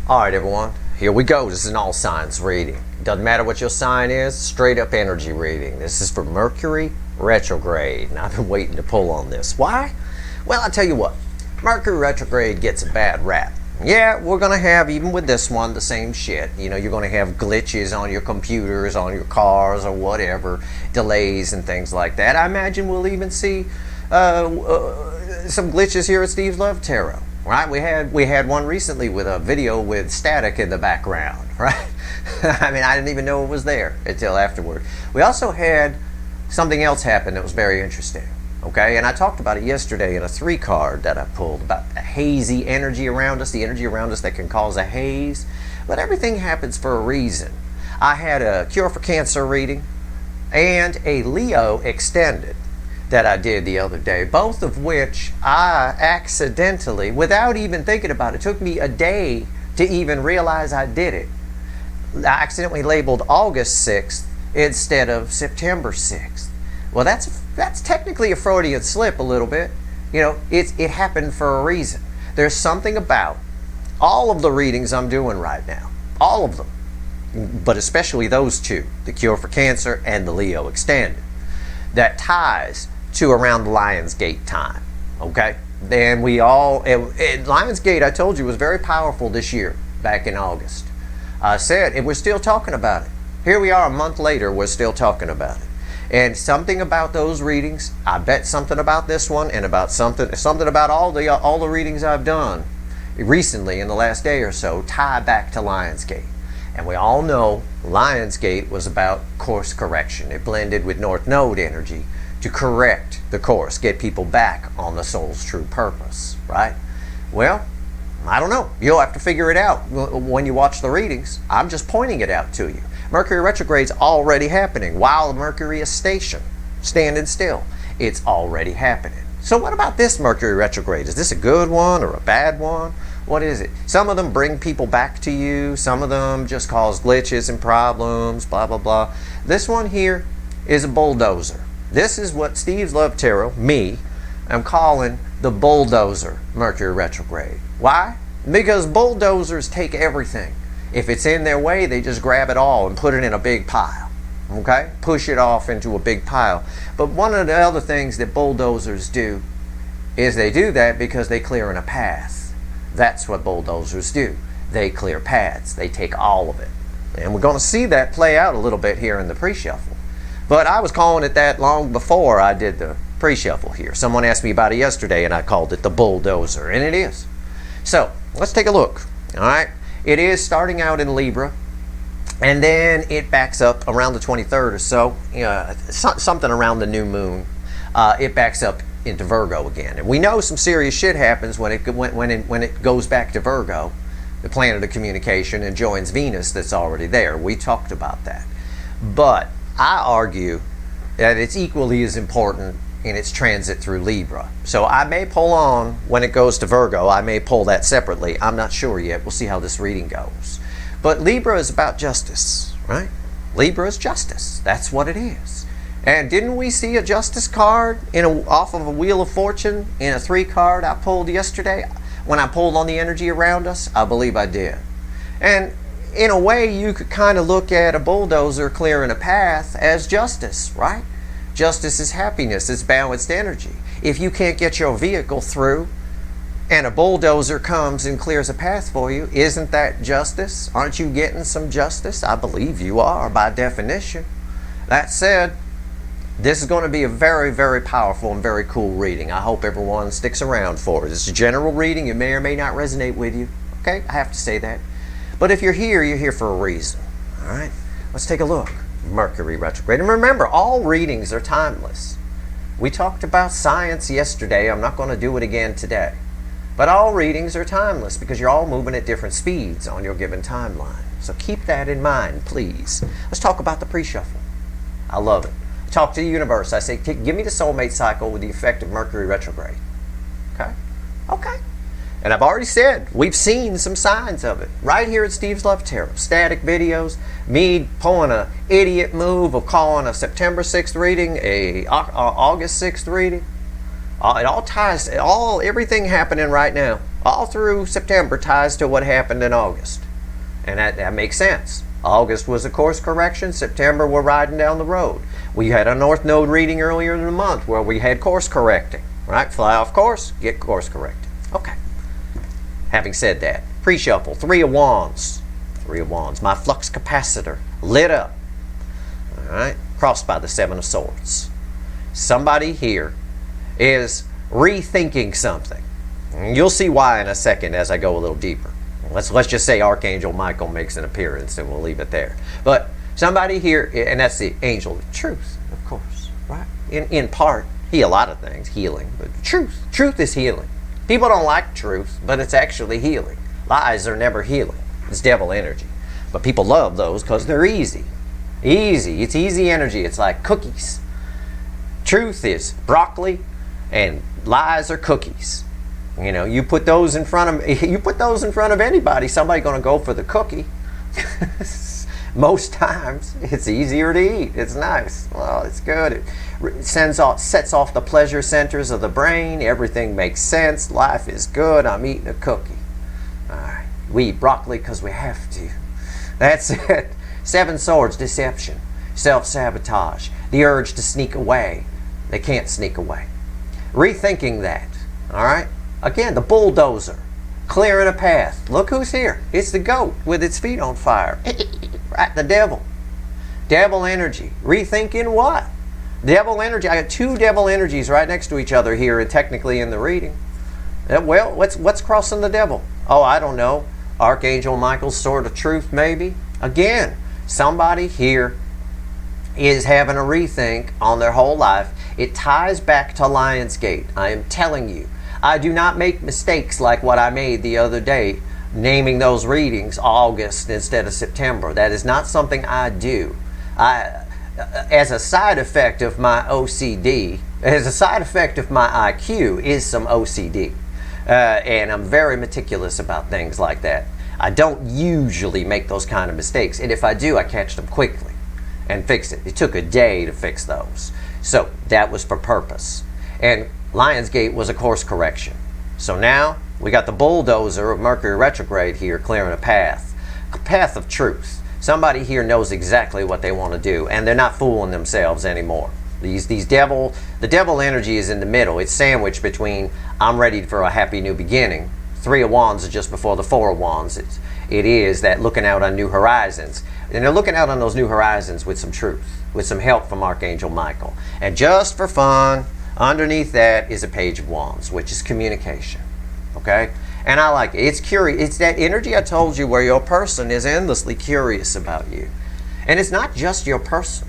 Alright everyone, here we go. This is an all signs reading. Doesn't matter what your sign is, straight up energy reading. This is for Mercury Retrograde, and I've been waiting to pull on this. Why? Well, I'll tell you what, Mercury Retrograde gets a bad rap. Yeah, we're going to have, even with this one, the same shit. You know, you're going to have glitches on your computers, on your cars, or whatever, delays and things like that. I imagine we'll even see some glitches here at Steve's Love Tarot. Right, we had one recently with a video with static in the background, right? I mean, I didn't even know it was there until afterward. We also had something else happen that was very interesting, okay? And I talked about it yesterday in a 3 card that I pulled about the hazy energy around us, the energy around us that can cause a haze. But everything happens for a reason. I had a Cure for Cancer reading and a Leo extended that I did the other day, both of which I accidentally, without even thinking about it, took me a day to even realize I did it. I accidentally labeled August 6th instead of September 6th. Well, that's technically a Freudian slip a little bit. You know, it happened for a reason. There's something about all of the readings I'm doing right now, all of them, but especially those two, the Cure for Cancer and the Leo extended, that ties to around Lionsgate time, okay? Then we all, Lionsgate, I told you, was very powerful this year, back in August. I said, and we're still talking about it. Here we are a month later, we're still talking about it. And something about those readings, I bet something about this one, and about something about all the readings I've done recently in the last day or so, tie back to Lionsgate. And we all know Lionsgate was about course correction. It blended with North Node energy to correct the course, get people back on the soul's true purpose, right? Well, I don't know. You'll have to figure it out when you watch the readings. I'm just pointing it out to you. Mercury retrograde's already happening while Mercury is stationed, standing still. It's already happening. So what about this Mercury retrograde? Is this a good one or a bad one? What is it? Some of them bring people back to you. Some of them just cause glitches and problems, blah, blah, blah. This one here is a bulldozer. This is what Steve's Love Tarot, me, I'm calling the bulldozer Mercury retrograde. Why? Because bulldozers take everything. If it's in their way, they just grab it all and put it in a big pile. Okay? Push it off into a big pile. But one of the other things that bulldozers do is they do that because they clear in a path. That's what bulldozers do. They clear paths. They take all of it. And we're going to see that play out a little bit here in the pre-shuffle. But I was calling it that long before I did the pre-shuffle here. Someone asked me about it yesterday and I called it the bulldozer, and it is. So let's take a look. All right, it is starting out in Libra, and then it backs up around the 23rd or so, something around the new moon. It backs up into Virgo again, and we know some serious shit happens when it goes back to Virgo, the planet of communication, and joins Venus that's already there. We talked about that, but I argue that it's equally as important in its transit through Libra. So I may pull on when it goes to Virgo. I may pull that separately. I'm not sure yet. We'll see how this reading goes. But Libra is about justice, right? Libra is justice. That's what it is. And didn't we see a justice card off of a Wheel of Fortune in a 3 card I pulled yesterday? When I pulled on the energy around us, I believe I did. And in a way, you could kind of look at a bulldozer clearing a path as justice, right? Justice is happiness. It's balanced energy. If you can't get your vehicle through and a bulldozer comes and clears a path for you, isn't that justice? Aren't you getting some justice? I believe you are by definition. That said, this is going to be a very, very powerful and very cool reading. I hope everyone sticks around for it. It's a general reading. It may or may not resonate with you. Okay, I have to say that. But if you're here for a reason. All right, let's take a look. Mercury retrograde. And remember, all readings are timeless. We talked about science yesterday. I'm not going to do it again today. But all readings are timeless because you're all moving at different speeds on your given timeline. So keep that in mind, please. Let's talk about the pre-shuffle. I love it. Talk to the universe. I say, give me the soulmate cycle with the effect of Mercury retrograde. Okay? Okay. And I've already said, we've seen some signs of it. Right here at Steve's Love Tarot. Static videos, me pulling an idiot move of calling a September 6th reading, a August 6th reading. It all ties, everything happening right now. all through September ties to what happened in August. And that makes sense. August was a course correction. September, we're riding down the road. We had a North Node reading earlier in the month where we had course correcting. Right? Fly off course, get course corrected. Okay. Having said that, pre-shuffle, 3 of Wands. 3 of Wands. My flux capacitor lit up. All right. Crossed by the 7 of Swords. Somebody here is rethinking something. You'll see why in a second as I go a little deeper. Let's just say Archangel Michael makes an appearance and we'll leave it there. But somebody here, and that's the angel of truth, of course, right? In part, a lot of things, healing, but truth is healing. People don't like truth, but it's actually healing. Lies are never healing. It's devil energy. But people love those because they're easy. Easy. It's easy energy. It's like cookies. Truth is broccoli and lies are cookies. You know, you put those in front of anybody, somebody's going to go for the cookie. Most times, it's easier to eat. It's nice. Well, it's good. It sets off the pleasure centers of the brain. Everything makes sense. Life is good. I'm eating a cookie. All right. We eat broccoli because we have to. That's it. 7 Swords, deception, self-sabotage, the urge to sneak away. They can't sneak away. Rethinking that. All right. Again, the bulldozer, clearing a path. Look who's here. It's the goat with its feet on fire. Right, the devil. Devil energy. Rethinking what? Devil energy. I got 2 devil energies right next to each other here, and technically in the reading. Well, what's crossing the devil? Oh, I don't know. Archangel Michael's sword of truth, maybe. Again, somebody here is having a rethink on their whole life. It ties back to Lionsgate. I am telling you. I do not make mistakes like what I made the other day, naming those readings August instead of September. That is not something I do. As a side effect of my OCD, as a side effect of my IQ is some OCD. And I'm very meticulous about things like that. I don't usually make those kind of mistakes. And if I do, I catch them quickly and fix it. It took a day to fix those. So that was for purpose. And Lionsgate was a course correction. So now we got the bulldozer of Mercury retrograde here clearing a path of truth. Somebody here knows exactly what they want to do, and they're not fooling themselves anymore. The devil energy is in the middle. It's sandwiched between I'm ready for a happy new beginning. 3 of Wands is just before the 4 of Wands. It is that looking out on new horizons. And they're looking out on those new horizons with some truth, with some help from Archangel Michael. And just for fun, underneath that is a Page of Wands, which is communication. Okay? And I like it. It's curious. It's that energy I told you where your person is endlessly curious about you. And it's not just your person.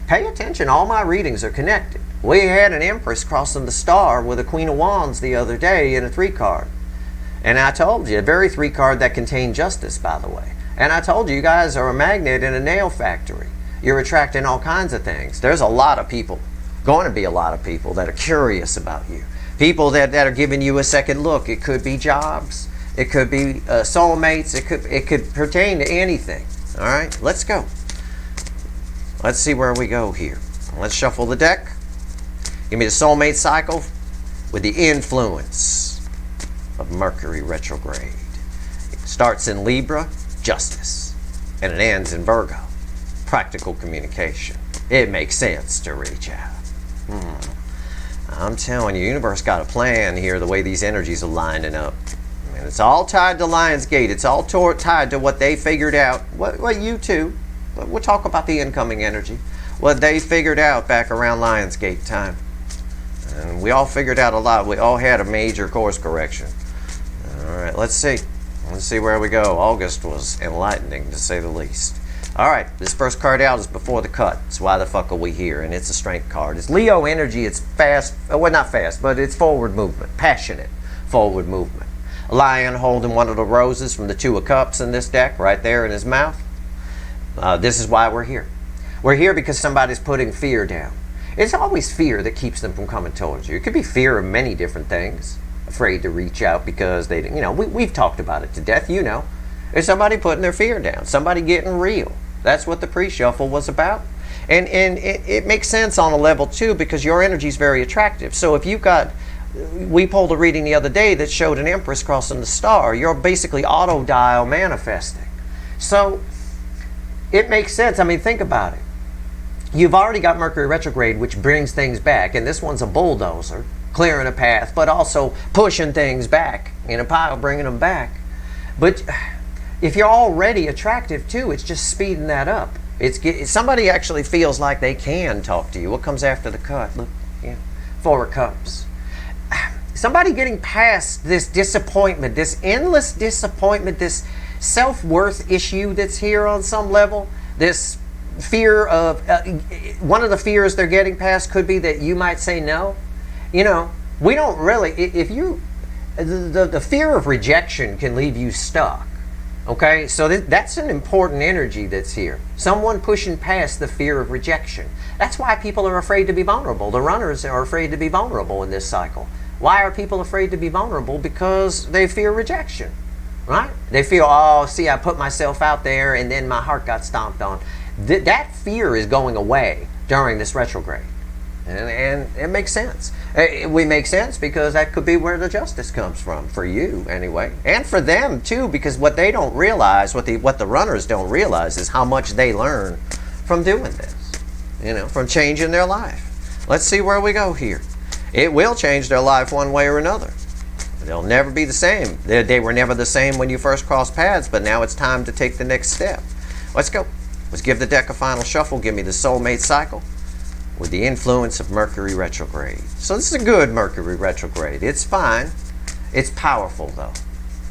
Pay attention. All my readings are connected. We had an Empress crossing the star with a Queen of Wands the other day in a 3 card. And I told you, a very 3 card that contained justice, by the way. And I told you, you guys are a magnet in a nail factory. You're attracting all kinds of things. There's a lot of people, going to be a lot of people that are curious about you. People that are giving you a second look. It could be jobs. It could be soulmates. It could pertain to anything. All right, let's go. Let's see where we go here. Let's shuffle the deck. Give me the soulmate cycle with the influence of Mercury retrograde. It starts in Libra, justice, and it ends in Virgo, practical communication. It makes sense to reach out. I'm telling you, universe got a plan here, the way these energies are lining up. And it's all tied to Lionsgate. It's all tied to what they figured out. Well, you too. But we'll talk about the incoming energy. What they figured out back around Lionsgate time. And we all figured out a lot. We all had a major course correction. All right, let's see. Let's see where we go. August was enlightening, to say the least. All right, this first card out is before the cut. It's why the fuck are we here? And it's a strength card. It's Leo energy. It's fast. Well, not fast, but it's forward movement. Passionate forward movement. A lion holding one of the roses from the 2 of Cups in this deck, right there in his mouth. This is why we're here. We're here because somebody's putting fear down. It's always fear that keeps them from coming towards you. It could be fear of many different things. Afraid to reach out because they, we've talked about it to death, There's somebody putting their fear down. Somebody getting real. That's what the pre-shuffle was about. And it makes sense on a level 2 because your energy is very attractive. So if you've got we pulled a reading the other day that showed an Empress crossing the star. You're basically auto dial manifesting. So it makes sense. I mean, think about it. You've already got Mercury retrograde, which brings things back, and this one's a bulldozer, clearing a path, but also pushing things back in a pile, bringing them back. But if you're already attractive too, it's just speeding that up. Somebody actually feels like they can talk to you. What comes after the cut? Look, yeah, 4 of Cups. Somebody getting past this disappointment, this endless disappointment, this self-worth issue that's here on some level, this fear of, one of the fears they're getting past could be that you might say no. You know, we don't really, if you, the fear of rejection can leave you stuck. Okay, so that's an important energy that's here. Someone pushing past the fear of rejection. That's why people are afraid to be vulnerable. The runners are afraid to be vulnerable in this cycle. Why are people afraid to be vulnerable? Because they fear rejection, right? They feel, oh, see, I put myself out there and then my heart got stomped on. That fear is going away during this retrograde. And it makes sense. We make sense because that could be where the justice comes from, for you anyway. And for them too, because what they don't realize, what the runners don't realize is how much they learn from doing this. You know, from changing their life. Let's see where we go here. It will change their life one way or another. They'll never be the same. They were never the same when you first crossed paths, but now it's time to take the next step. Let's go. Let's give the deck a final shuffle. Give me the soulmate cycle with the influence of Mercury retrograde. So this is a good Mercury retrograde. It's fine. It's powerful though.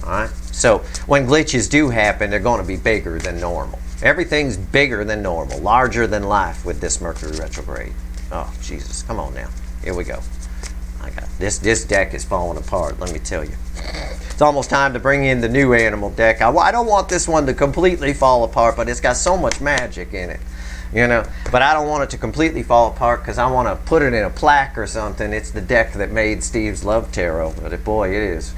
All right. So when glitches do happen, they're going to be bigger than normal. Everything's bigger than normal, larger than life with this Mercury retrograde. Oh, Jesus. Come on now. Here we go. I got this deck is falling apart, let me tell you. It's almost time to bring in the new animal deck. I don't want this one to completely fall apart, but it's got so much magic in it. You know, but I don't want it to completely fall apart because I want to put it in a plaque or something. It's the deck that made Steve's Love Tarot. But boy, it is.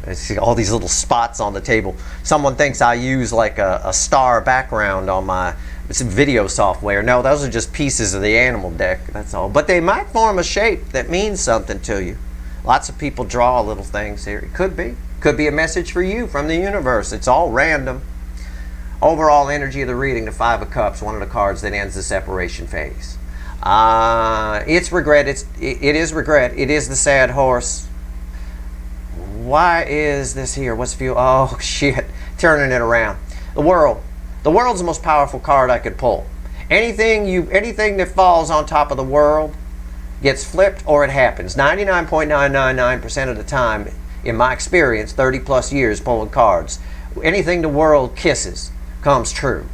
I see all these little spots on the table. Someone thinks I use like a star background on my video software. No, those are just pieces of the animal deck, that's all. But they might form a shape that means something to you. Lots of people draw little things here. It could be. Could be a message for you from the universe. It's all random. Overall energy of the reading, the 5 of Cups, one of the cards that ends the separation phase. It's regret. It is regret. It is the sad horse. Why is this here? What's view? Oh, shit. Turning it around. The world. The world's the most powerful card I could pull. Anything that falls on top of the world gets flipped or it happens. 99.999% of the time, in my experience, 30 plus years pulling cards, anything the world kisses comes true.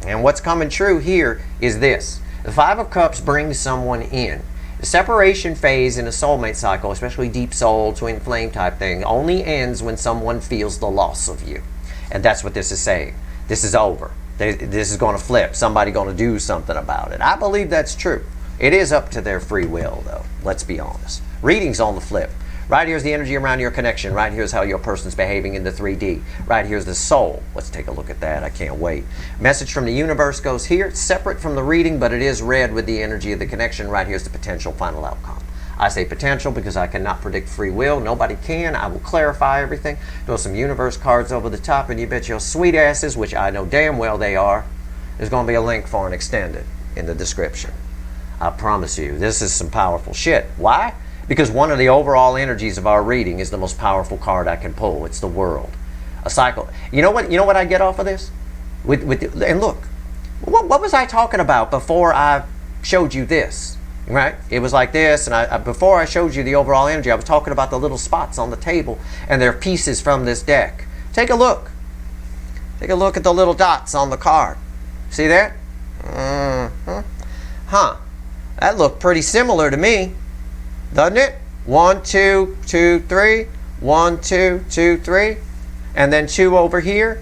And what's coming true here is this. The 5 of Cups brings someone in. The separation phase in a soulmate cycle, especially deep soul, twin flame type thing, only ends when someone feels the loss of you. And that's what this is saying. This is over. This is going to flip. Somebody's going to do something about it. I believe that's true. It is up to their free will, though. Let's be honest. Readings on the flip. Right here's the energy around your connection. Right here's how your person's behaving in the 3D. Right here's the soul. Let's take a look at that. I can't wait. Message from the universe goes here. It's separate from the reading, but it is read with the energy of the connection. Right here's the potential final outcome. I say potential because I cannot predict free will. Nobody can. I will clarify everything. Throw some universe cards over the top, and you bet your sweet asses, which I know damn well they are, there's going to be a link for an extended in the description. I promise you, this is some powerful shit. Why? Because one of the overall energies of our reading is the most powerful card I can pull. It's the world. A cycle. You know what I get off of this? And look, what was I talking about before I showed you this? Right? It was like this, and before I showed you the overall energy, I was talking about the little spots on the table, and they're pieces from this deck. Take a look. Take a look at the little dots on the card. See that? Mm-hmm. Huh. That looked pretty similar to me, doesn't it? 1, 2, 2, 3. 1, 2, 2, 3. And then 2 over here.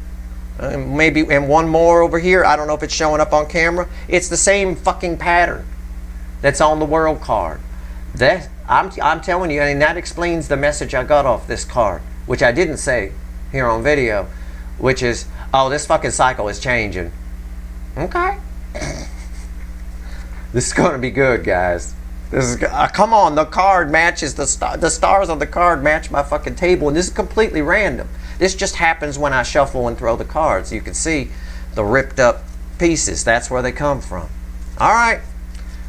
Maybe, and 1 more over here. I don't know if it's showing up on camera. It's the same fucking pattern that's on the world card. That I'm telling you, and that explains the message I got off this card, which I didn't say here on video, which is, oh, this fucking cycle is changing. Okay. This is going to be good, guys. This is come on. The card matches the stars on the card match my fucking table, and this is completely random. This just happens when I shuffle and throw the cards. You can see the ripped up pieces. That's where they come from. All right.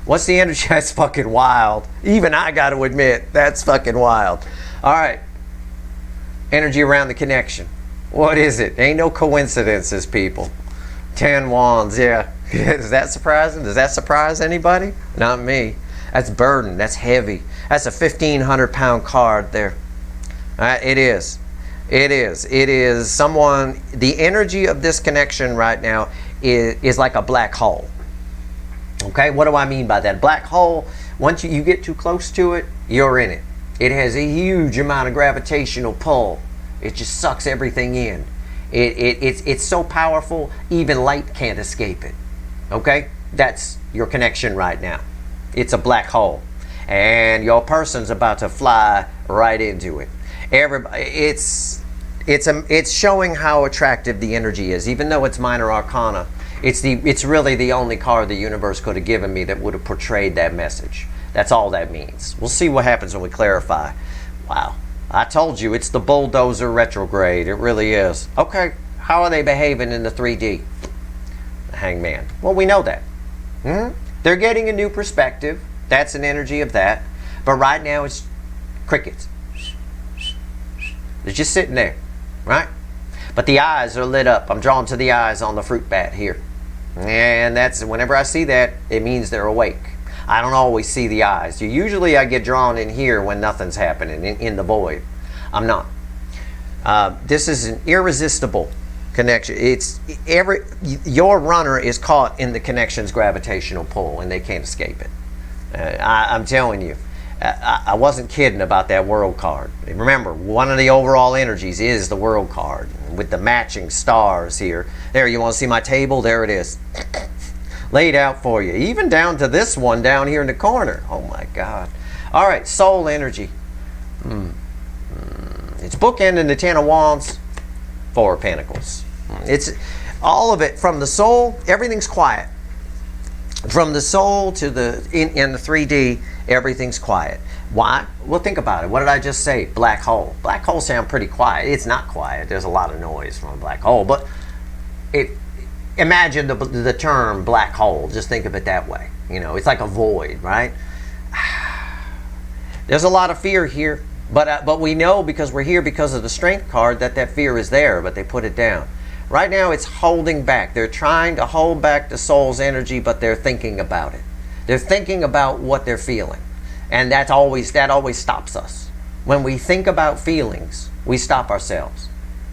What's the energy? That's fucking wild. Even I got to admit, that's fucking wild. All right. Energy around the connection. What is it? Ain't no coincidences, people. 10 wands, yeah. Is that surprising? Does that surprise anybody? Not me. That's burden. That's heavy. That's a 1,500-pound card there. It is. It is. It is someone, the energy of this connection right now is like a black hole. Okay, what do I mean by that? Black hole, once you get too close to it, you're in it. It has a huge amount of gravitational pull. It just sucks everything in. It's so powerful, even light can't escape it. Okay, that's your connection right now. It's a black hole, and your person's about to fly right into it. It's showing how attractive the energy is, even though it's minor arcana. It's really the only card the universe could have given me that would have portrayed that message. That's all that means. We'll see what happens when we clarify. Wow, I told you it's the bulldozer retrograde. It really is. Okay, how are they behaving in the 3D? The Hangman. Well, we know that. They're getting a new perspective. That's an energy of that. But right now it's crickets. They're just sitting there, right? But the eyes are lit up. I'm drawn to the eyes on the fruit bat here. And that's, whenever I see that, it means they're awake. I don't always see the eyes. Usually I get drawn in here when nothing's happening, in the void. I'm not. This is an irresistible connection. Your runner is caught in the connection's gravitational pull, and they can't escape it. I'm telling you. I wasn't kidding about that world card. Remember, one of the overall energies is the world card with the matching stars here. There, you want to see my table? There it is. Laid out for you. Even down to this one down here in the corner. Oh my God. All right, soul energy. It's bookending the 10 of Wands, 4 of Pentacles. It's all of it from the soul, everything's quiet. From the soul to in the 3D, everything's quiet. Why? Well, think about it. What did I just say? Black hole. Black holes sound pretty quiet. It's not quiet. There's a lot of noise from a black hole. But imagine the term black hole. Just think of it that way. You know, it's like a void, right? There's a lot of fear here. But we know, because we're here because of the strength card, that fear is there, but they put it down. Right now it's holding back. They're trying to hold back the soul's energy, but they're thinking about it. They're thinking about what they're feeling. And that always stops us. When we think about feelings, we stop ourselves.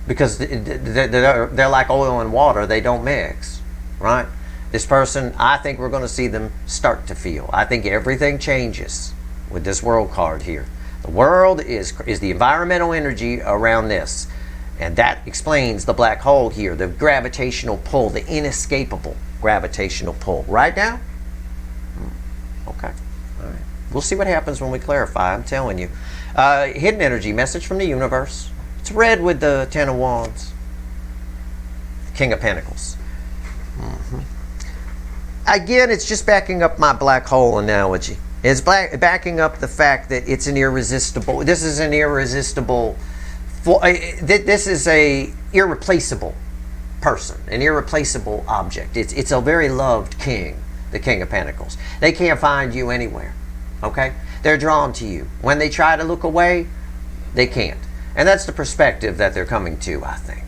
Because they're like oil and water. They don't mix, right? This person, I think we're going to see them start to feel. I think everything changes with this world card here. The world is the environmental energy around this. And that explains the black hole here, the gravitational pull, the inescapable gravitational pull. Right now? Okay. All right. We'll see what happens when we clarify, I'm telling you. Hidden energy, message from the universe. It's red with the 10 of Wands. King of Pentacles. Again, it's just backing up my black hole analogy. It's backing up the fact that it's an irresistible, this is an irresistible, this is a irreplaceable person, an irreplaceable object. It's a very loved king, the King of Pentacles. They can't find you anywhere, okay? They're drawn to you. When they try to look away, they can't. And that's the perspective that they're coming to, I think.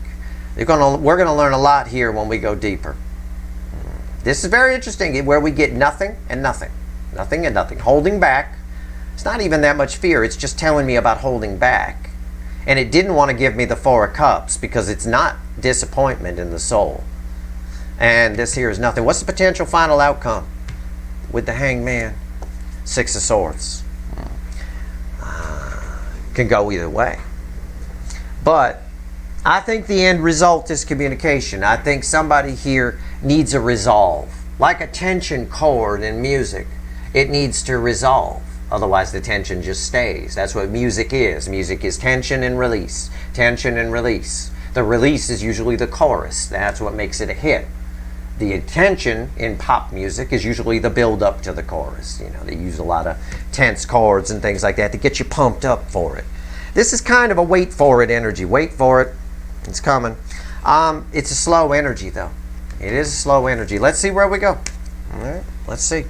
We're going to learn a lot here when we go deeper. This is very interesting, where we get nothing and nothing. Nothing and nothing. Holding back. It's not even that much fear. It's just telling me about holding back. And it didn't want to give me the 4 of Cups because it's not disappointment in the soul. And this here is nothing. What's the potential final outcome with the Hangman? 6 of Swords. Can go either way. But I think the end result is communication. I think somebody here needs a resolve. Like a tension chord in music. It needs to resolve. Otherwise the tension just stays. That's what music is. Music is tension and release. Tension and release. The release is usually the chorus. That's what makes it a hit. the intention in pop music is usually the build up to the chorus. You know, they use a lot of tense chords and things like that to get you pumped up for it. This is kind of a wait for it energy. Wait for it. It's coming. It's a slow energy though. It is a slow energy. Let's see where we go. All right, let's see.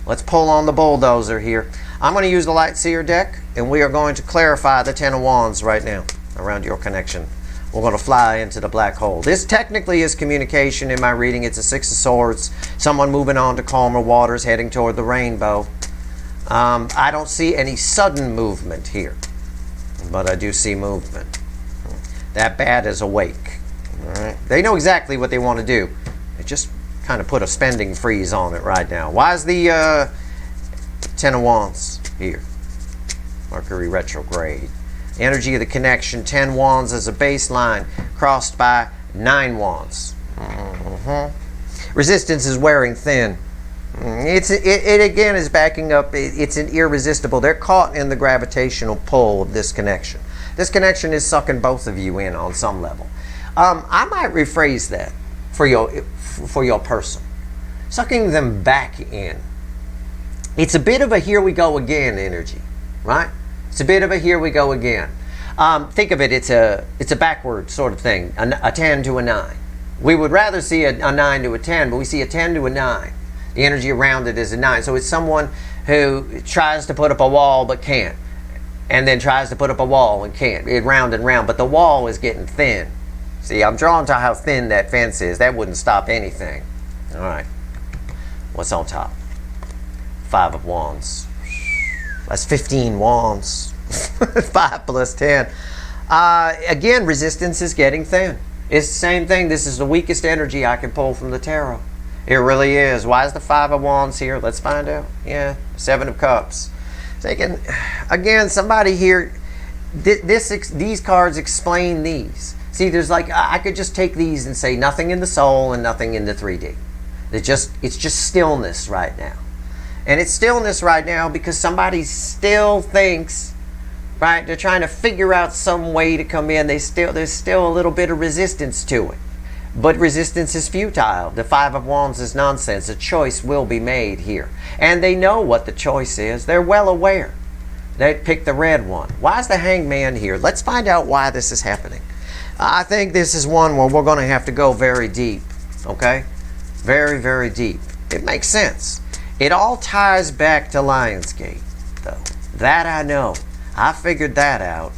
Let's pull on the bulldozer here. I'm going to use the Light Seer deck, and we are going to clarify the Ten of Wands right now around your connection. We're going to fly into the black hole. This technically is communication in my reading. It's a Six of Swords. Someone moving on to calmer waters, heading toward the rainbow. I don't see any sudden movement here, but I do see movement. That bat is awake. All right. They know exactly what they want to do. They just kind of put a spending freeze on it right now. Why is the Ten of Wands here? Mercury retrograde. Energy of the connection, 10 wands as a baseline, crossed by 9 wands. Resistance is wearing thin. It again is backing up. It's an irresistible. They're caught in the gravitational pull of this connection. This connection is sucking both of you in on some level. I might rephrase that for your person. Sucking them back in. It's a bit of a here we go again energy, right? It's a bit of a here we go again. Think of it, it's a backward sort of thing, a 10 to a 9. We would rather see a 9 to a 10, but we see a 10 to a 9. The energy around it is a 9. So it's someone who tries to put up a wall but can't, and then tries to put up a wall and can't. It round and round, but the wall is getting thin. See, I'm drawn to how thin that fence is. That wouldn't stop anything. All right. What's on top? 5 of Wands. That's 15 wands. 5 plus 10. Again, resistance is getting thin. It's the same thing. This is the weakest energy I can pull from the tarot. It really is. Why is the 5 of Wands here? Let's find out. Yeah, 7 of Cups. Again, somebody here, these cards explain these. See, there's like, I could just take these and say nothing in the soul and nothing in the 3D. It's just stillness right now. And it's stillness right now because somebody still thinks, right, they're trying to figure out some way to come in. There's still a little bit of resistance to it. But resistance is futile. The 5 of Wands is nonsense. A choice will be made here. And they know what the choice is. They're well aware. They picked the red one. Why is the Hangman here? Let's find out why this is happening. I think this is one where we're going to have to go very deep. Okay? Very, very deep. It makes sense. It all ties back to Lionsgate, though. That I know. I figured that out.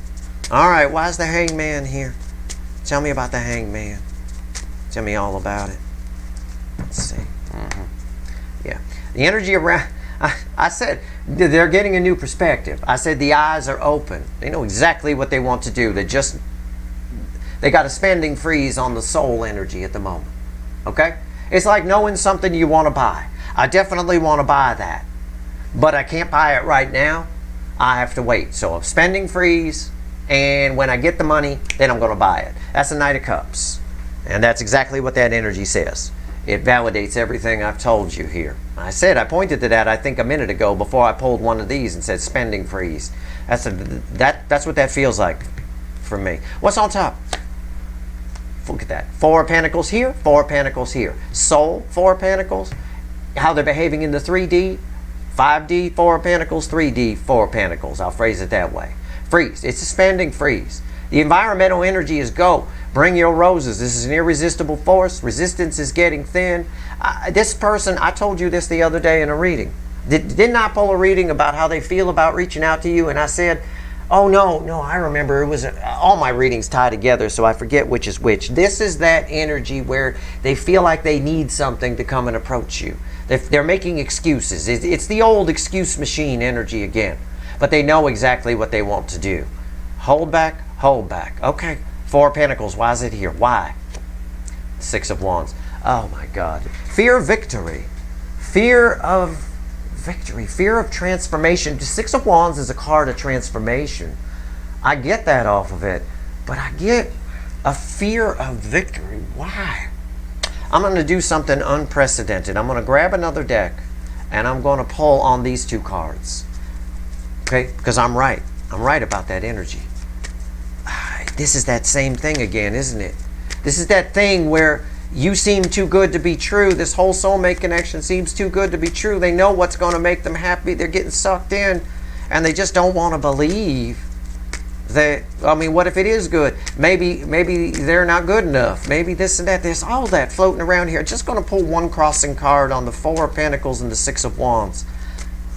All right, why is the Hangman here? Tell me about the Hangman. Tell me all about it. Let's see. Yeah. The energy around... I said they're getting a new perspective. I said the eyes are open. They know exactly what they want to do. They got a spending freeze on the soul energy at the moment. Okay? It's like knowing something you want to buy. I definitely want to buy that, but I can't buy it right now. I have to wait. So a spending freeze, and when I get the money, then I'm going to buy it. That's the Knight of Cups, and that's exactly what that energy says. It validates everything I've told you here. I pointed to that I think a minute ago before I pulled one of these and said spending freeze. That's what that feels like for me. What's on top? Look at that. 4 of Pentacles here, 4 of Pentacles here. Soul, 4 of Pentacles. How they're behaving in the 3D, 5D, 4 of Pentacles, 3D, 4 of Pentacles. I'll phrase it that way. Freeze. It's a spending freeze. The environmental energy is go. Bring your roses. This is an irresistible force. Resistance is getting thin. This person, I told you this the other day in a reading. Didn't I pull a reading about how they feel about reaching out to you? And I said, oh, no, I remember. It was all my readings tie together, so I forget which is which. This is that energy where they feel like they need something to come and approach you. They're making excuses. It's the old excuse machine energy again. But they know exactly what they want to do. Hold back, hold back. Okay, 4 of Pentacles. Why is it here? Why? 6 of Wands. Oh, my God. Fear of victory. Fear of victory. Fear of transformation. The 6 of Wands is a card of transformation. I get that off of it. But I get a fear of victory. Why? I'm going to do something unprecedented. I'm going to grab another deck and I'm going to pull on these 2 cards. Okay? Because I'm right. I'm right about that energy. This is that same thing again, isn't it? This is that thing where You seem too good to be true. This whole soulmate connection seems too good to be true. They know what's going to make them happy. They're getting sucked in, and they just don't want to believe that. I mean, what if it is good? Maybe they're not good enough. Maybe this and that. There's all that floating around here. Just going to pull one crossing card on the Four of Pentacles and the Six of Wands.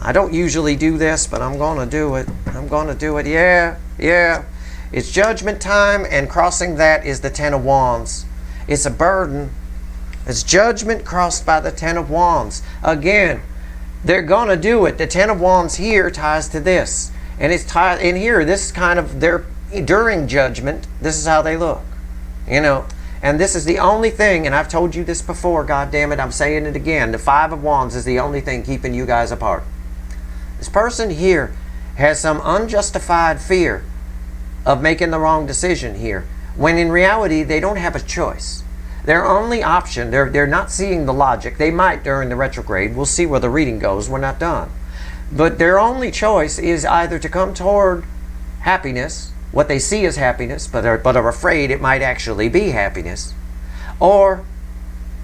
I don't usually do this, but I'm going to do it. I'm going to do it. Yeah. It's judgment time, and crossing that is the Ten of Wands. It's a burden. It's judgment crossed by the Ten of Wands. Again, they're going to do it. The Ten of Wands here ties to this. And it's tied in here. This is kind of their, during judgment, this is how they look. You know, and this is the only thing, and I've told you this before, God damn it, I'm saying it again. The Five of Wands is the only thing keeping you guys apart. This person here has some unjustified fear of making the wrong decision here, when in reality they don't have a choice. Their only option, they're not seeing the logic. They might during the retrograde. We'll see where the reading goes. We're not done. But their only choice is either to come toward happiness, what they see as happiness, but are afraid it might actually be happiness, or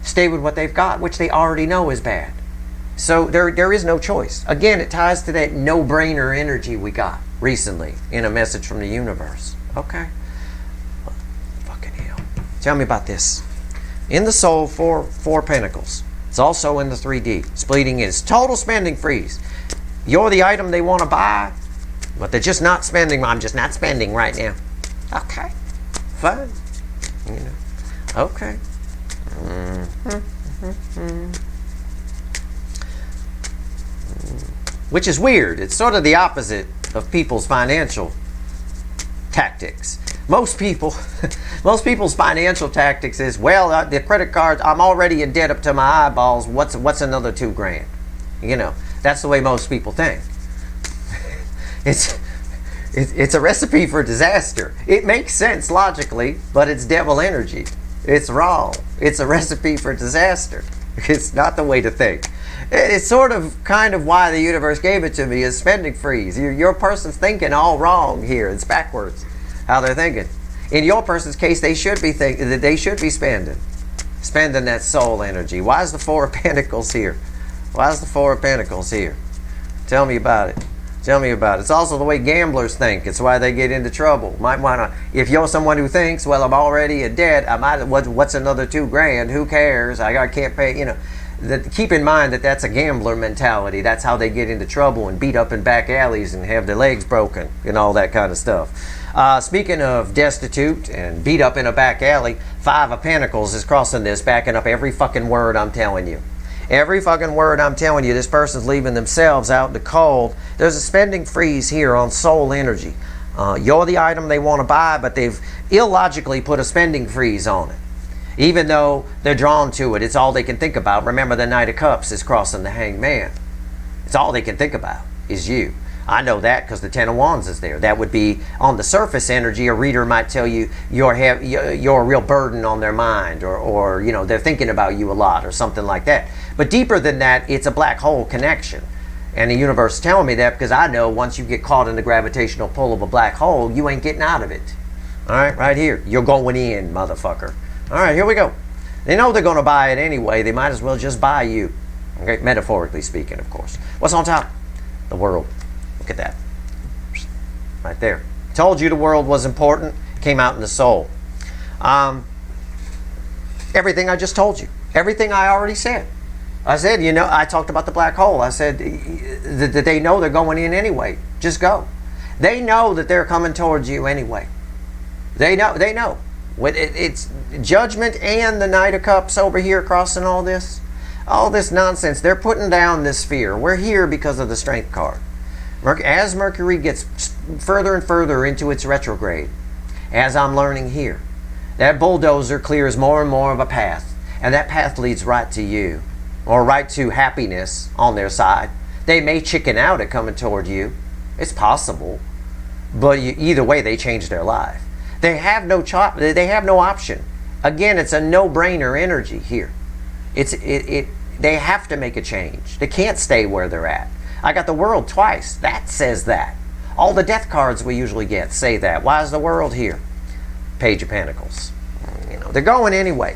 stay with what they've got, which they already know is bad. So there is no choice. Again, it ties to that no-brainer energy we got recently in a message from the universe. Okay. Fucking hell. Tell me about this. In the soul, four pentacles. It's also in the 3D. Splitting is total spending freeze. You're the item they want to buy, but they're just not spending. I'm just not spending right now. Okay. Fine. You know. Okay. Which is weird. It's sort of the opposite of people's financial tactics. Most people's financial tactics is, well, the credit cards, I'm already in debt up to my eyeballs. What's another $2,000? You know, that's the way most people think. It's a recipe for disaster. It makes sense logically, but it's devil energy. It's wrong. It's a recipe for disaster. It's not the way to think. It's sort of kind of why the universe gave it to me, is spending freeze. Your person's thinking all wrong here. It's backwards how they're thinking. In your person's case, they should be thinking that they should be spending that soul energy. Why is the Four of Pentacles here? Why is the Four of Pentacles here? Tell me about it. Tell me about it. It's also the way gamblers think. It's why they get into trouble. Might want to, if you're someone who thinks, well, I'm already in debt, what's another $2,000? Who cares? I can't pay, you know. Keep in mind that that's a gambler mentality. That's how they get into trouble and beat up in back alleys and have their legs broken and all that kind of stuff. Speaking of destitute and beat up in a back alley, Five of Pentacles is crossing this, backing up every fucking word I'm telling you. Every fucking word I'm telling you. This person's leaving themselves out in the cold. There's a spending freeze here on soul energy. You're the item they want to buy, but they've illogically put a spending freeze on it. Even though they're drawn to it, it's all they can think about. Remember, the Knight of Cups is crossing the Hanged Man. It's all they can think about is you. I know that because the Ten of Wands is there. That would be, on the surface energy, a reader might tell you you're a real burden on their mind, or you know, they're thinking about you a lot or something like that. But deeper than that, it's a black hole connection. And the universe is telling me that because I know once you get caught in the gravitational pull of a black hole, you ain't getting out of it. All right, right here. You're going in, motherfucker. All right, here we go. They know they're going to buy it anyway. They might as well just buy you. Okay, metaphorically speaking, of course. What's on top? The world. Look at that. Right there. Told you the world was important. Came out in the soul. Everything I just told you. Everything I already said. I said, you know, I talked about the black hole. I said that they know they're going in anyway. Just go. They know that they're coming towards you anyway. They know. They know. It's judgment and the Knight of Cups over here crossing all this nonsense. They're putting down this fear. We're here because of the Strength card. As Mercury gets further and further into its retrograde, as I'm learning here, that bulldozer clears more and more of a path, and that path leads right to you, or right to happiness on their side. They may chicken out at coming toward you. It's possible, but either way, they change their life. They have no option. Again, it's a no-brainer energy here. They have to make a change. They can't stay where they're at. I got the World twice. That says that. All the death cards we usually get say that. Why is the World here? Page of Pentacles. You know, they're going anyway.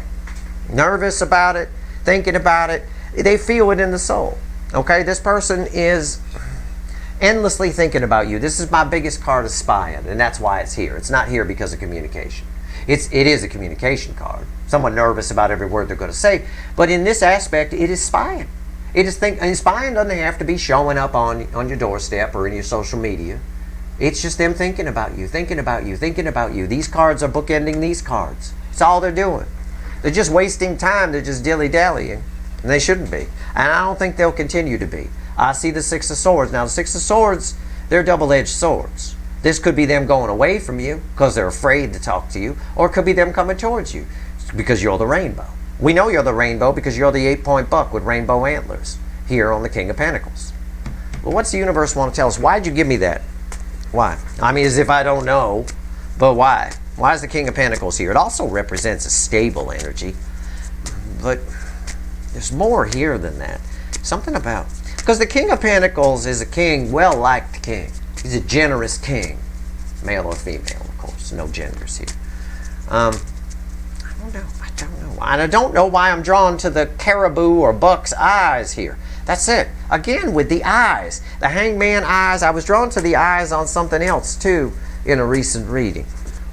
nervous about it, thinking about it. They feel it in the soul. Okay, this person is endlessly thinking about you. This is my biggest card of spying, and that's why it's here. It's not here because of communication. It is a communication card. Someone nervous about every word they're going to say, but in this aspect, it is spying. It is and spying doesn't have to be showing up on your doorstep or in your social media. It's just them thinking about you, thinking about you, thinking about you. These cards are bookending these cards. It's all they're doing. They're just wasting time. They're just dilly-dallying. And they shouldn't be. And I don't think they'll continue to be. I see the Six of Swords. Now, the Six of Swords, they're double-edged swords. This could be them going away from you because they're afraid to talk to you, or it could be them coming towards you because you're the rainbow. We know you're the rainbow because you're the 8-point buck with rainbow antlers here on the King of Pentacles. Well, what's the universe want to tell us? Why'd you give me that? Why? I mean, as if I don't know, but why? Why is the King of Pentacles here? It also represents a stable energy, but there's more here than that. Something about, because the King of Pentacles is a king, well-liked king. He's a generous king, male or female, of course. No genders here. I don't know. And I don't know why I'm drawn to the caribou or buck's eyes here. That's it. Again, with the eyes. The hangman eyes. I was drawn to the eyes on something else, too, in a recent reading.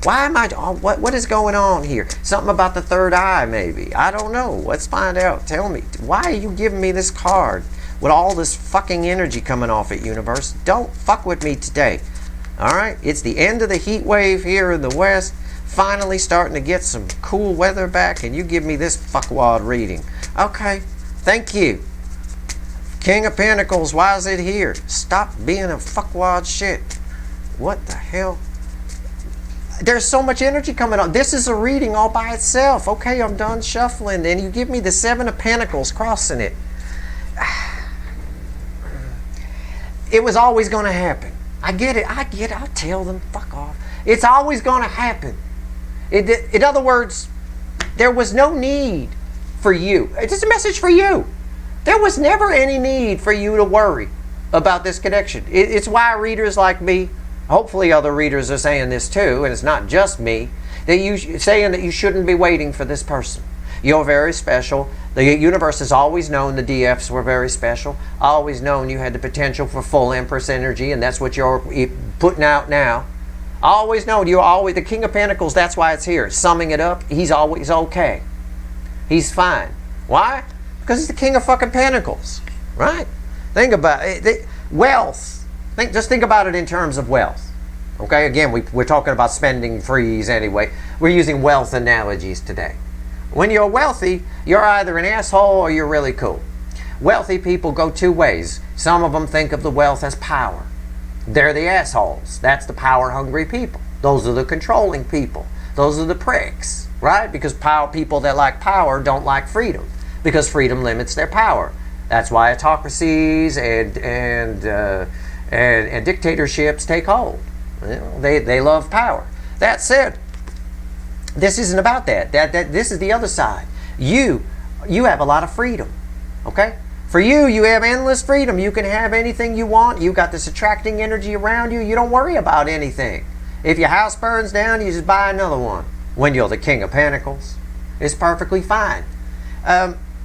Why am I... What is going on here? Something about the third eye, maybe. I don't know. Let's find out. Tell me. Why are you giving me this card with all this fucking energy coming off it, universe? Don't fuck with me today. All right? It's the end of the heat wave here in the West. Finally starting to get some cool weather back, and you give me this fuckwad reading. Okay. Thank you. King of Pentacles, why is it here? Stop being a fuckwad shit. What the hell? There's so much energy coming on. This is a reading all by itself. Okay, I'm done shuffling. And you give me the 7 of Pentacles crossing it. It was always going to happen. I get it. I'll tell them, fuck off. It's always going to happen. In other words, there was no need for you. It's just a message for you. There was never any need for you to worry about this connection. It's why readers like me, hopefully other readers are saying this too, and it's not just me, that saying that you shouldn't be waiting for this person. You're very special. The universe has always known the DFs were very special. Always known you had the potential for full Empress energy, and that's what you're putting out now. Always known you're always the King of Pentacles. That's why it's here. Summing it up, he's always okay. He's fine. Why? Because he's the King of fucking Pentacles, right? Think about it. Wealth. Just think about it in terms of wealth. Okay, again, we're talking about spending freeze anyway. We're using wealth analogies today. When you're wealthy, you're either an asshole or you're really cool. Wealthy people go two ways. Some of them think of the wealth as power. They're the assholes. That's the power-hungry people. Those are the controlling people. Those are the pricks, right? Because people that like power don't like freedom, because freedom limits their power. That's why autocracies and dictatorships take hold. They love power. That said, this isn't about that. This is the other side. You have a lot of freedom, okay? For you have endless freedom. You can have anything you want. You got this attracting energy around you. You don't worry about anything. If your house burns down, you just buy another one. When you're the King of Pentacles, it's perfectly fine.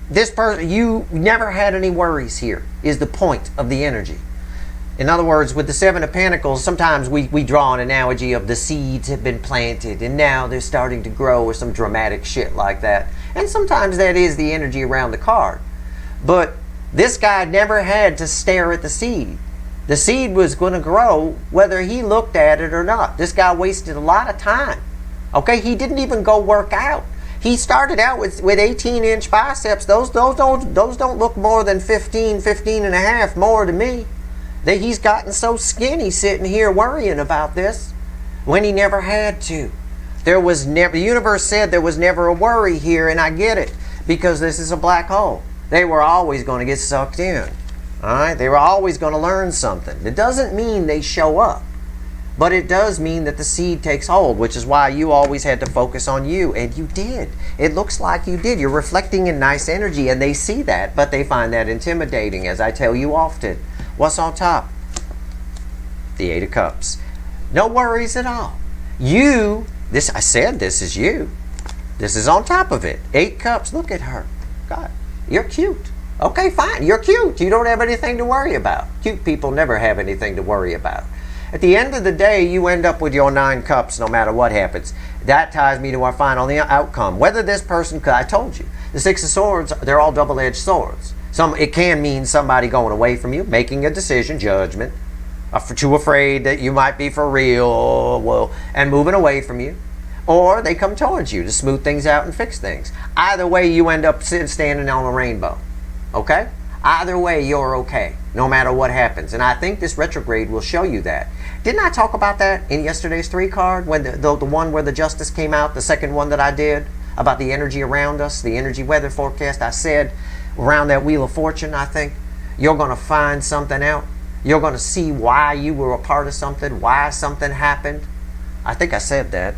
This person, you never had any worries here, is the point of the energy. In other words, with the 7 of Pentacles, sometimes we draw an analogy of the seeds have been planted and now they're starting to grow, or some dramatic shit like that. And sometimes that is the energy around the card. But this guy never had to stare at the seed. The seed was going to grow whether he looked at it or not. This guy wasted a lot of time. Okay, he didn't even go work out. He started out with 18-inch biceps. Those don't look more than 15 and a half more to me. He's gotten so skinny sitting here worrying about this when he never had to. The universe said there was never a worry here, and I get it, because this is a black hole. They were always going to get sucked in. All right? They were always going to learn something. It doesn't mean they show up, but it does mean that the seed takes hold, which is why you always had to focus on you, and you did. It looks like you did. You're reflecting in nice energy, and they see that, but they find that intimidating, as I tell you often. What's on top? The 8 of Cups. No worries at all. I said this is you. This is on top of it. 8 cups. Look at her. God, you're cute. Okay, fine. You're cute. You don't have anything to worry about. Cute people never have anything to worry about. At the end of the day, you end up with your 9 cups no matter what happens. That ties me to our final outcome. Whether this person, because I told you, the 6 of Swords, they're all double-edged swords. It can mean somebody going away from you, making a decision, judgment, too afraid that you might be for real, and moving away from you. Or they come towards you to smooth things out and fix things. Either way, you end up standing on a rainbow. Okay? Either way, you're okay, no matter what happens. And I think this retrograde will show you that. Didn't I talk about that in yesterday's 3 card? When the one where the Justice came out, the second one that I did, about the energy around us, the energy weather forecast, I said around that Wheel of Fortune, I think, you're going to find something out. You're going to see why you were a part of something, why something happened. I think I said that.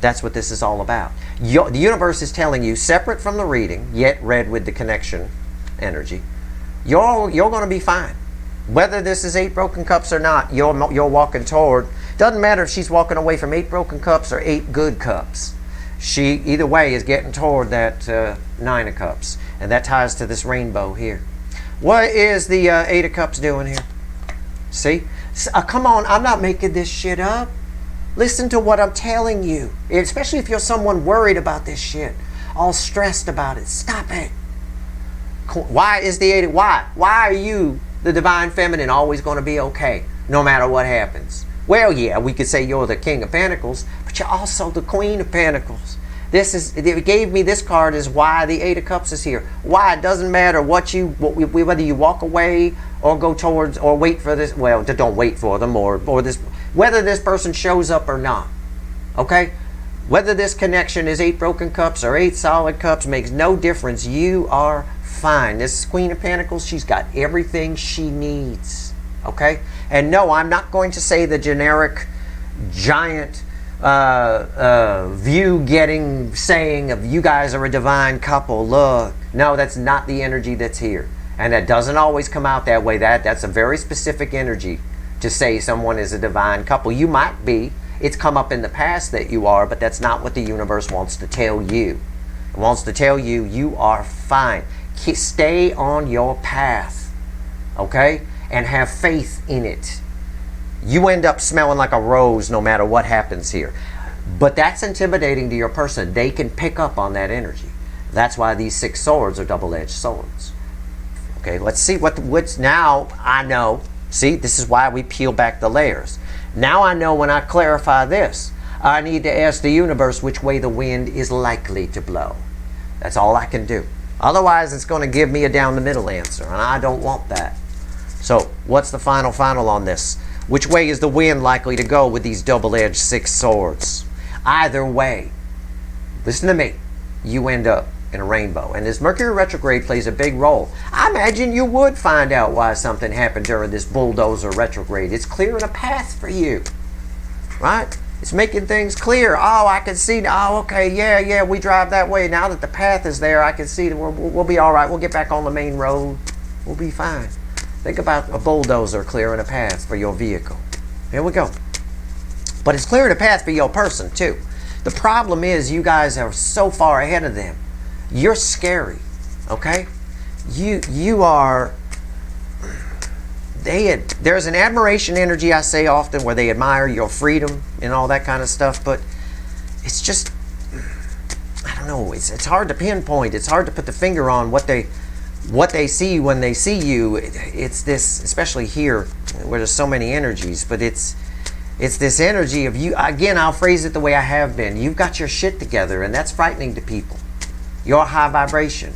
That's what this is all about. The universe is telling you, separate from the reading, yet read with the connection energy, you're going to be fine. Whether this is 8 broken cups or not, you're walking toward. Doesn't matter if she's walking away from 8 broken cups or 8 good cups. She, either way, is getting toward that 9 of cups. And that ties to this rainbow here. What is the 8 of cups doing here? See? Come on, I'm not making this shit up. Listen to what I'm telling you. Especially if you're someone worried about this shit. All stressed about it. Stop it. Why is the 8? Why? Why are you, the divine feminine, always going to be okay no matter what happens? Well, yeah, we could say you're the King of Pentacles, but you're also the Queen of Pentacles. It gave me this card is why the 8 of Cups is here. Why? It doesn't matter whether you walk away or go towards or wait for this. Well, don't wait for them or this. Whether this person shows up or not. Okay? Whether this connection is 8 broken cups or 8 solid cups makes no difference. You are fine. This Queen of Pentacles, she's got everything she needs. Okay? And no, I'm not going to say the generic giant view-getting saying of you guys are a divine couple. Look. No, that's not the energy that's here. And that doesn't always come out that way. That's a very specific energy to say someone is a divine couple. You might be. It's come up in the past that you are, but that's not what the universe wants to tell you. It wants to tell you you are fine. Stay on your path, okay? And have faith in it. You end up smelling like a rose no matter what happens here. But that's intimidating to your person. They can pick up on that energy. That's why these 6 swords are double-edged swords. Okay, let's see what's now I know. See, this is why we peel back the layers. Now I know when I clarify this, I need to ask the universe which way the wind is likely to blow. That's all I can do. Otherwise, it's going to give me a down-the-middle answer, and I don't want that. So, what's the final on this? Which way is the wind likely to go with these double-edged 6 swords? Either way, listen to me, you end up in a rainbow. And this Mercury retrograde plays a big role. I imagine you would find out why something happened during this bulldozer retrograde. It's clearing a path for you, right? It's making things clear. Oh, I can see. Oh, okay, yeah, we drive that way. Now that the path is there, I can see that we'll be all right. We'll get back on the main road. We'll be fine. Think about a bulldozer clearing a path for your vehicle. Here we go. But it's clearing a path for your person, too. The problem is you guys are so far ahead of them. You're scary, okay? You are... There's an admiration energy, I say often, where they admire your freedom and all that kind of stuff, but it's just, I don't know, it's hard to pinpoint. It's hard to put the finger on what they see when they see you. It's this, especially here, where there's so many energies, but it's this energy of you. Again, I'll phrase it the way I have been. You've got your shit together, and that's frightening to people. You're high vibration,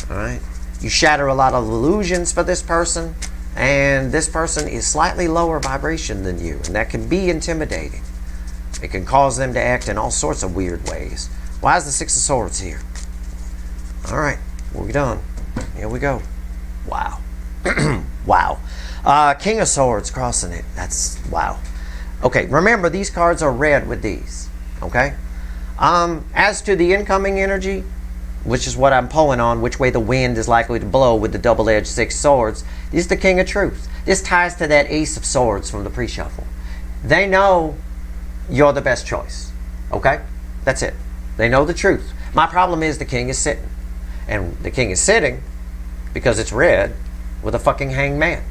all right? You shatter a lot of illusions for this person, and this person is slightly lower vibration than you, and that can be intimidating. It can cause them to act in all sorts of weird ways. Why is the 6 of Swords here? All right, we're done. Here we go. Wow. Wow. King of Swords crossing it. That's wow. Okay, remember these cards are red with these. Okay? As to the incoming energy, which is what I'm pulling on, which way the wind is likely to blow with the double-edged 6 swords, this is the King of Truth. This ties to that Ace of Swords from the pre-shuffle. They know you're the best choice. Okay? That's it. They know the truth. My problem is the king is sitting. And the king is sitting because it's red with a fucking hanged man.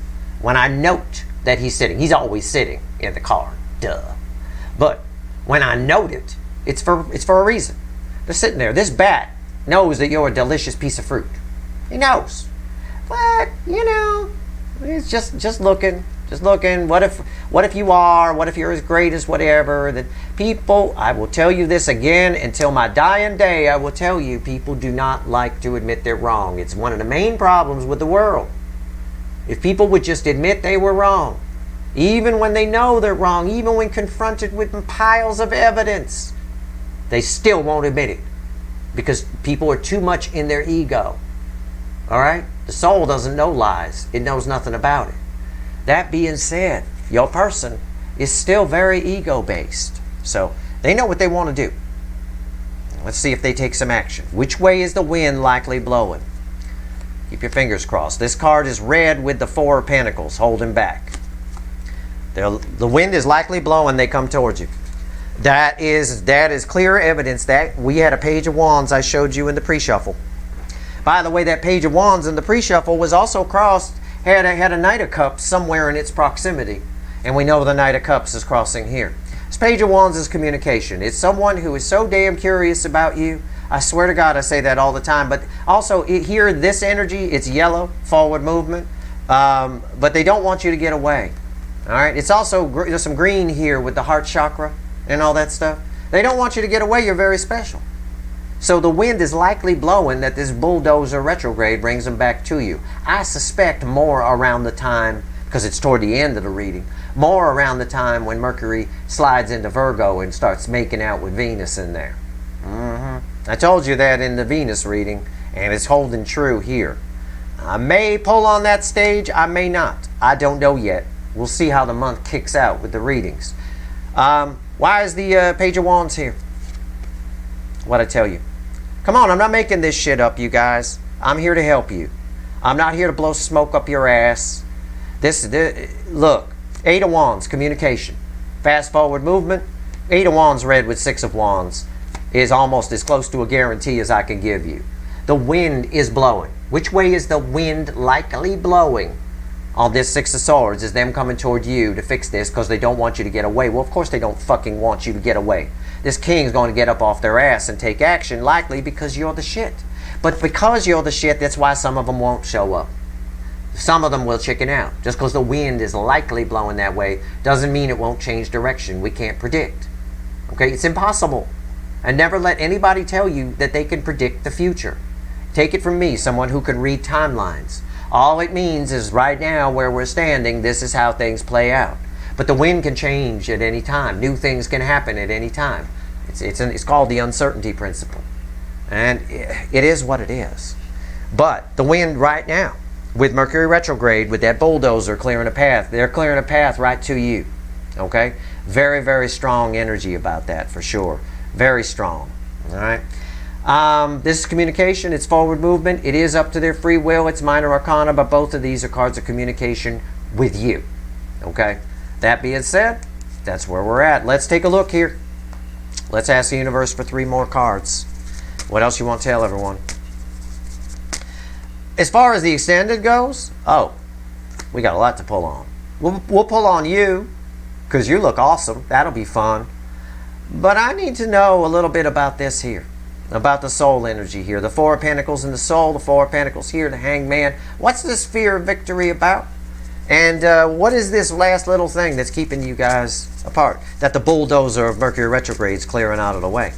When I note that he's sitting, he's always sitting in the card, duh. But when I note it, it's for a reason. They're sitting there. This bat knows that you're a delicious piece of fruit. He knows. But, you know, it's just looking. Just looking. What if you are? What if you're as great as whatever? That people, I will tell you this again until my dying day, I will tell you, people do not like to admit they're wrong. It's one of the main problems with the world. If people would just admit they were wrong, even when they know they're wrong, even when confronted with piles of evidence, they still won't admit it because people are too much in their ego. All right? The soul doesn't know lies. It knows nothing about it. That being said, your person is still very ego-based. So they know what they want to do. Let's see if they take some action. Which way is the wind likely blowing? Keep your fingers crossed. This card is red with the Four of Pentacles holding back. The wind is likely blowing. They come towards you. That is clear evidence that we had a Page of Wands I showed you in the pre-shuffle. By the way, that Page of Wands in the pre-shuffle was also crossed, had a Knight of Cups somewhere in its proximity. And we know the Knight of Cups is crossing here. This Page of Wands is communication. It's someone who is so damn curious about you. I swear to God, I say that all the time. But also, here, this energy, it's yellow, forward movement. But they don't want you to get away. All right? It's also, there's some green here with the heart chakra and all that stuff. They don't want you to get away. You're very special. So the wind is likely blowing that this bulldozer retrograde brings them back to you. I suspect more around the time, because it's toward the end of the reading, more around the time when Mercury slides into Virgo and starts making out with Venus in there. I told you that in the Venus reading, and it's holding true here. I may pull on that stage, I may not. I don't know yet. We'll see how the month kicks out with the readings. Why is the Page of Wands here? What'd I tell you? Come on, I'm not making this shit up, you guys. I'm here to help you. I'm not here to blow smoke up your ass. Look, Eight of Wands, communication. Fast forward movement. Eight of Wands red with Six of Wands is almost as close to a guarantee as I can give you. The wind is blowing. Which way is the wind likely blowing? On this Six of Swords is them coming toward you to fix this because they don't want you to get away. Well, of course they don't fucking want you to get away. This king's going to get up off their ass and take action, likely because you're the shit. But because you're the shit, that's why some of them won't show up. Some of them will chicken out. Just because the wind is likely blowing that way doesn't mean it won't change direction. We can't predict. Okay, it's impossible. And never let anybody tell you that they can predict the future. Take it from me, someone who can read timelines. All it means is right now where we're standing, this is how things play out. But the wind can change at any time. New things can happen at any time. It's called the uncertainty principle. And it is what it is. But the wind right now, with Mercury retrograde, with that bulldozer clearing a path, they're clearing a path right to you. Okay? Very, very strong energy about that for sure. Very strong. All right? This is communication. It's forward movement. It is up to their free will. It's minor arcana, but both of these are cards of communication with you. Okay? That being said, that's where we're at. Let's take a look here. Let's ask the universe for 3 more cards. What else you want to tell everyone? As far as the extended goes, we got a lot to pull on. We'll pull on you because you look awesome. That'll be fun. But I need to know a little bit about this here, about the soul energy here. The Four of Pentacles in the soul, the Four of Pentacles here, the Hanged Man. What's this fear of victory about? And what is this last little thing that's keeping you guys apart? That the bulldozer of Mercury retrograde is clearing out of the way.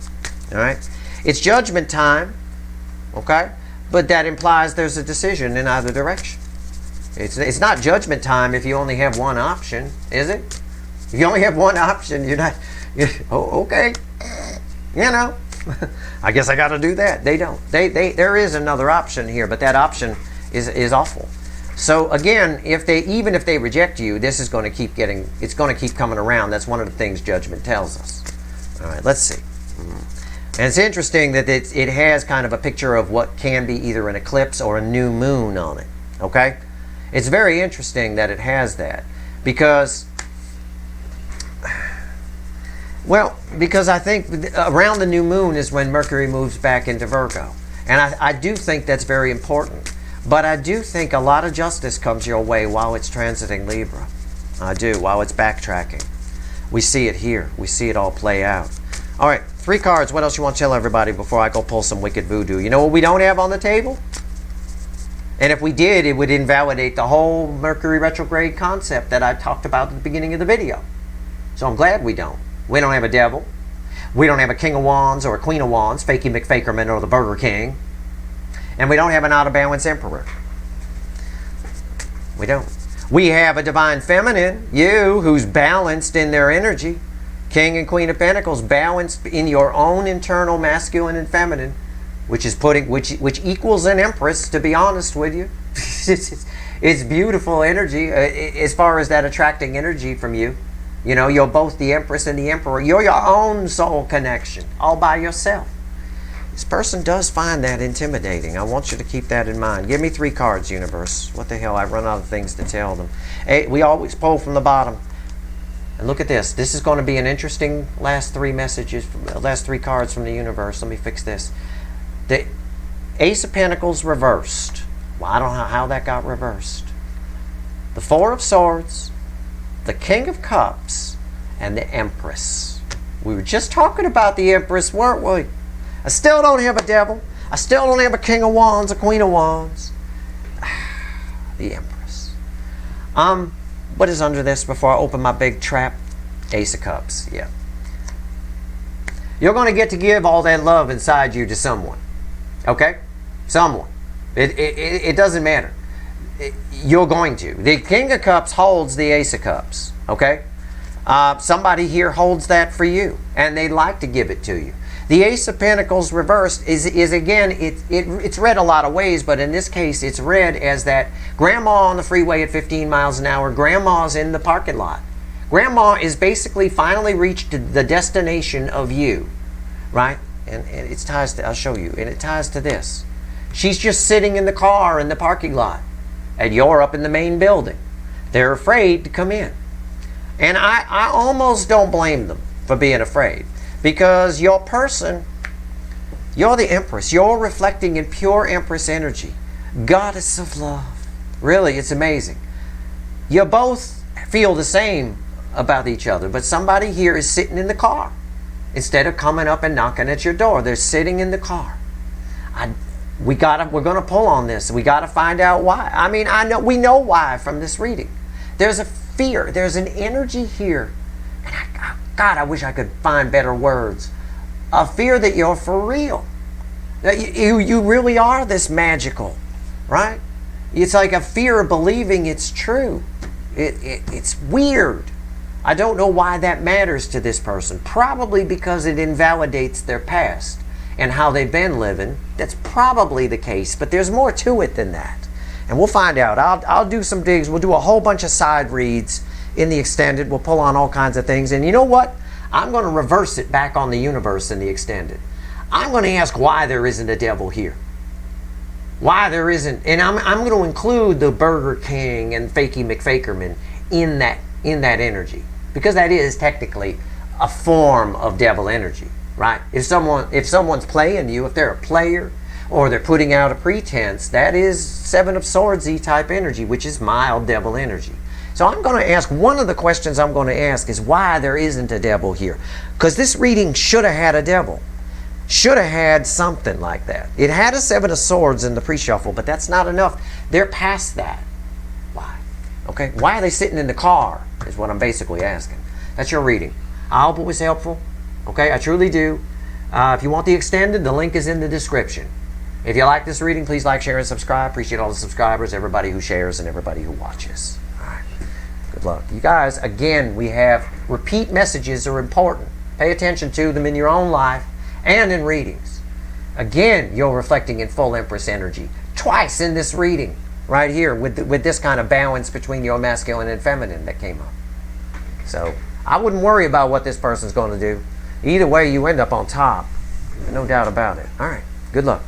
All right? It's judgment time, okay? But that implies there's a decision in either direction. It's not judgment time if you only have one option, is it? If you only have one option, okay. You know, I guess I got to do that. They don't. There is another option here, but that option is awful. So again, even if they reject you, this is going to keep it's going to keep coming around. That's one of the things judgment tells us. All right, let's see. And it's interesting that it has kind of a picture of what can be either an eclipse or a new moon on it. Okay? It's very interesting that it has that because Well, because I think around the new moon is when Mercury moves back into Virgo. And I do think that's very important. But I do think a lot of justice comes your way while it's transiting Libra. I do, while it's backtracking. We see it here. We see it all play out. All right, 3 cards. What else you want to tell everybody before I go pull some wicked voodoo? You know what we don't have on the table? And if we did, it would invalidate the whole Mercury retrograde concept that I talked about at the beginning of the video. So I'm glad we don't. We don't have a devil. We don't have a King of Wands or a Queen of Wands, Fakey McFakerman or the Burger King. And we don't have an out of balance Emperor. We don't. We have a Divine Feminine, you, who's balanced in their energy. King and Queen of Pentacles, balanced in your own internal masculine and feminine, which is which equals an Empress, to be honest with you. It's beautiful energy as far as that attracting energy from you. You know, you're both the Empress and the Emperor. You're your own soul connection, all by yourself. This person does find that intimidating. I want you to keep that in mind. Give me 3 cards, universe. What the hell? I've run out of things to tell them. Hey, we always pull from the bottom. And look at this. This is going to be an interesting last 3 messages, last 3 cards from the universe. Let me fix this. The Ace of Pentacles reversed. Well, I don't know how that got reversed. The 4 of Swords, the King of Cups, and the Empress. We were just talking about the Empress, weren't we? I still don't have a devil. I still don't have a King of Wands, a Queen of Wands. The Empress. What is under this before I open my big trap? Ace of Cups, yeah. You're going to get to give all that love inside you to someone. Okay? Someone. It doesn't matter. You're going to. The King of Cups holds the Ace of Cups. Okay? Somebody here holds that for you. And they'd like to give it to you. The Ace of Pentacles reversed is again, it's read a lot of ways, but in this case, it's read as that grandma on the freeway at 15 miles an hour, grandma's in the parking lot. Grandma is basically finally reached the destination of you, right? And it ties to, I'll show you, and it ties to this. She's just sitting in the car in the parking lot, and you're up in the main building. They're afraid to come in. And I almost don't blame them for being afraid. Because your person, you're the Empress. You're reflecting in pure Empress energy. Goddess of love. Really, it's amazing. You both feel the same about each other. But somebody here is sitting in the car. Instead of coming up and knocking at your door, they're sitting in the car. We're going to pull on this. We got to find out why. I mean, we know why from this reading. There's a fear. There's an energy here. And God, I wish I could find better words. A fear that you're for real. That you really are this magical, right? It's like a fear of believing it's true. It's weird. I don't know why that matters to this person. Probably because it invalidates their past and how they've been living. That's probably the case, but there's more to it than that. And we'll find out. I'll do some digs. We'll do a whole bunch of side reads in the extended. We'll pull on all kinds of things. And you know what? I'm going to reverse it back on the universe in the extended. I'm going to ask why there isn't a devil here. Why there isn't. And I'm going to include the Burger King and Fakey McFakerman in that energy. Because that is technically a form of devil energy, right? If someone's playing you, if they're a player or they're putting out a pretense, that is 7 of Swords-y type energy, which is mild devil energy. So I'm going to ask, one of the questions I'm going to ask is why there isn't a devil here. Because this reading should have had a devil. Should have had something like that. It had a 7 of Swords in the pre-shuffle, but that's not enough. They're past that. Why? Okay? Why are they sitting in the car is what I'm basically asking. That's your reading. I hope it was helpful. Okay? I truly do. If you want the extended, the link is in the description. If you like this reading, please like, share, and subscribe. Appreciate all the subscribers, everybody who shares, and everybody who watches. Good luck. You guys, again, we have repeat messages are important. Pay attention to them in your own life and in readings. Again, you're reflecting in full Empress energy. Twice in this reading, right here, with this kind of balance between your masculine and feminine that came up. So, I wouldn't worry about what this person's going to do. Either way, you end up on top. No doubt about it. All right. Good luck.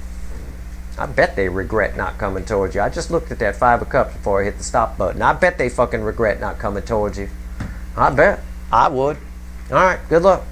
I bet they regret not coming towards you. I just looked at that 5 of Cups before I hit the stop button. I bet they fucking regret not coming towards you. I bet. I would. All right. Good luck.